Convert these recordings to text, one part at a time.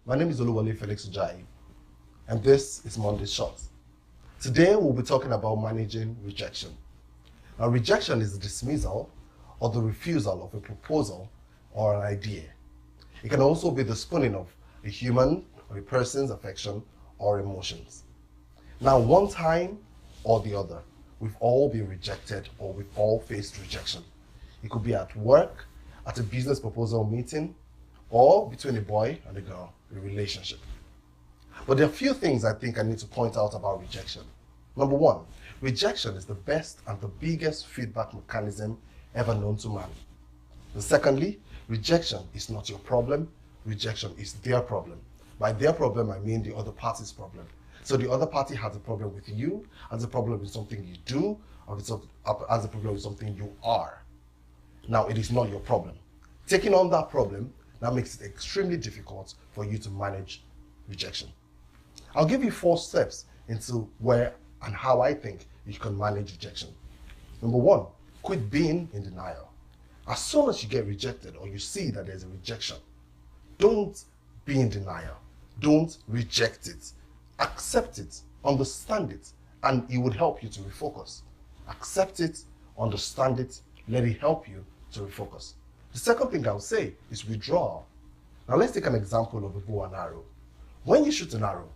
My name is Oluwole Felix Ajayi, and this is Monday Shots. Today we'll be talking about managing rejection. Now, rejection is the dismissal or the refusal of a proposal or an idea. It can also be the spurning of a human or a person's affection or emotions. Now, one time or the other, we've all been rejected or we've all faced rejection. It could be at work, at a business proposal meeting, or between a boy and a girl, a relationship. But there are a few things I think I need to point out about rejection. Number one, rejection is the best and the biggest feedback mechanism ever known to man. And secondly, rejection is not your problem, rejection is their problem. By their problem, I mean the other party's problem. So the other party has a problem with you, has a problem with something you do, or has a problem with something you are. Now, it is not your problem. Taking on that problem, that makes it extremely difficult for you to manage rejection. I'll give you 4 steps into where and how I think you can manage rejection. Number 1, quit being in denial. As soon as you get rejected or you see that there's a rejection, don't be in denial. Don't reject it. Accept it, understand it, and it would help you to refocus. Accept it, understand it, let it help you to refocus. The second thing I'll say is withdrawal. Now let's take an example of a bow and arrow. When you shoot an arrow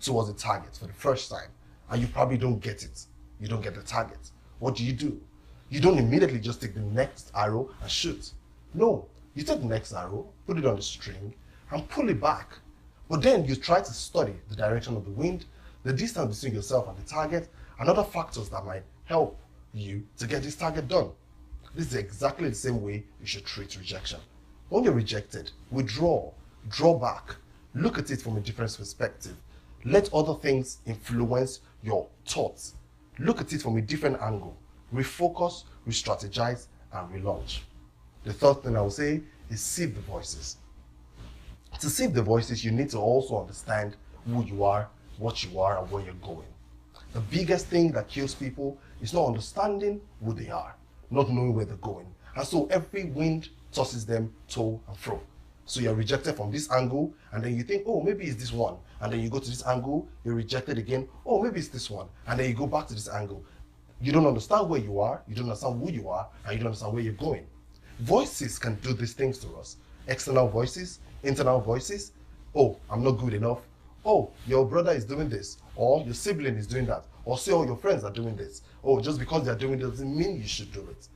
towards a target for the first time, and you probably don't get it, you don't get the target, what do? You don't immediately just take the next arrow and shoot. No, you take the next arrow, put it on the string, and pull it back. But then you try to study the direction of the wind, the distance between yourself and the target, and other factors that might help you to get this target done. This is exactly the same way you should treat rejection. When you're rejected, withdraw, draw back, look at it from a different perspective. Let other things influence your thoughts. Look at it from a different angle. Refocus, re-strategize, and relaunch. The third thing I will say is sieve the voices. To sieve the voices, you need to also understand who you are, what you are, and where you're going. The biggest thing that kills people is not understanding who they are, not knowing where they're going. And so every wind tosses them to and fro. So you're rejected from this angle, and then you think, oh, maybe it's this one. And then you go to this angle, you're rejected again. Oh, maybe it's this one. And then you go back to this angle. You don't understand where you are, you don't understand who you are, and you don't understand where you're going. Voices can do these things to us. External voices, internal voices. Oh, I'm not good enough. Oh, your brother is doing this, or your sibling is doing that, or say, oh, your friends are doing this. Oh, just because they're doing it doesn't mean you should do it.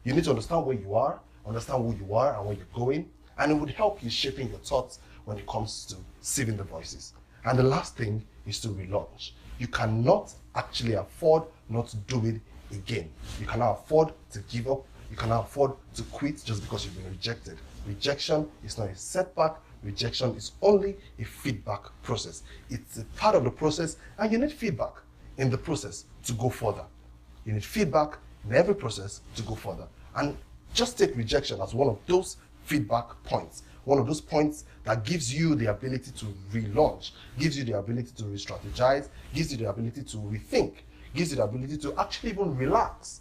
You need to understand where you are, understand who you are and where you're going, and it would help you shaping your thoughts when it comes to sieving the voices. And the last thing is to relaunch. You cannot actually afford not to do it again. You cannot afford to give up. You cannot afford to quit just because you've been rejected. Rejection is not a setback. Rejection is only a feedback process. It's a part of the process, and you need feedback in the process to go further. You need feedback in every process to go further. And just take rejection as one of those feedback points, one of those points that gives you the ability to relaunch, gives you the ability to re-strategize, gives you the ability to rethink, gives you the ability to actually even relax.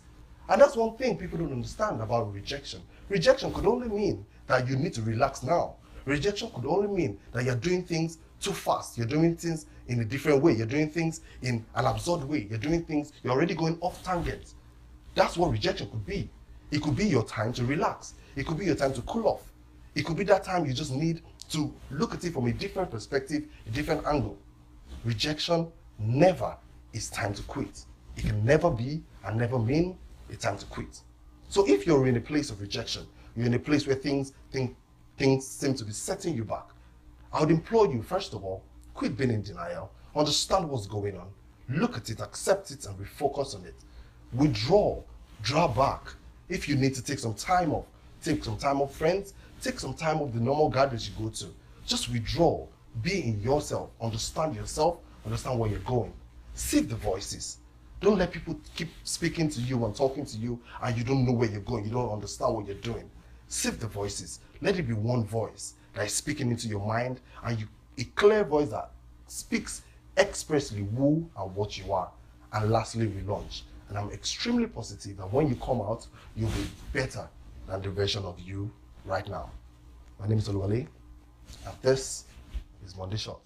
And that's one thing people don't understand about rejection. Rejection could only mean that you need to relax now. Rejection could only mean that you're doing things too fast. You're doing things in a different way. You're doing things in an absurd way. You're doing things, you're already going off tangent. That's what rejection could be. It could be your time to relax. It could be your time to cool off. It could be that time you just need to look at it from a different perspective, a different angle. Rejection never is time to quit. It can never be and never mean a time to quit. So if you're in a place of rejection, you're in a place where things seem to be setting you back, I would implore you, first of all, quit being in denial, understand what's going on, look at it, accept it, and refocus on it. Withdraw, draw back. If you need to take some time off friends, take some time off the normal gatherings you go to. Just withdraw, be in yourself, understand where you're going. Sieve the voices. Don't let people keep speaking to you and talking to you and you don't know where you're going, you don't understand what you're doing. Sieve the voices. Let it be one voice that is speaking into your mind, and a clear voice that speaks expressly who and what you are. And lastly, relaunch. And I'm extremely positive that when you come out, you'll be better than the version of you right now. My name is Oluwole, and this is Monday Short.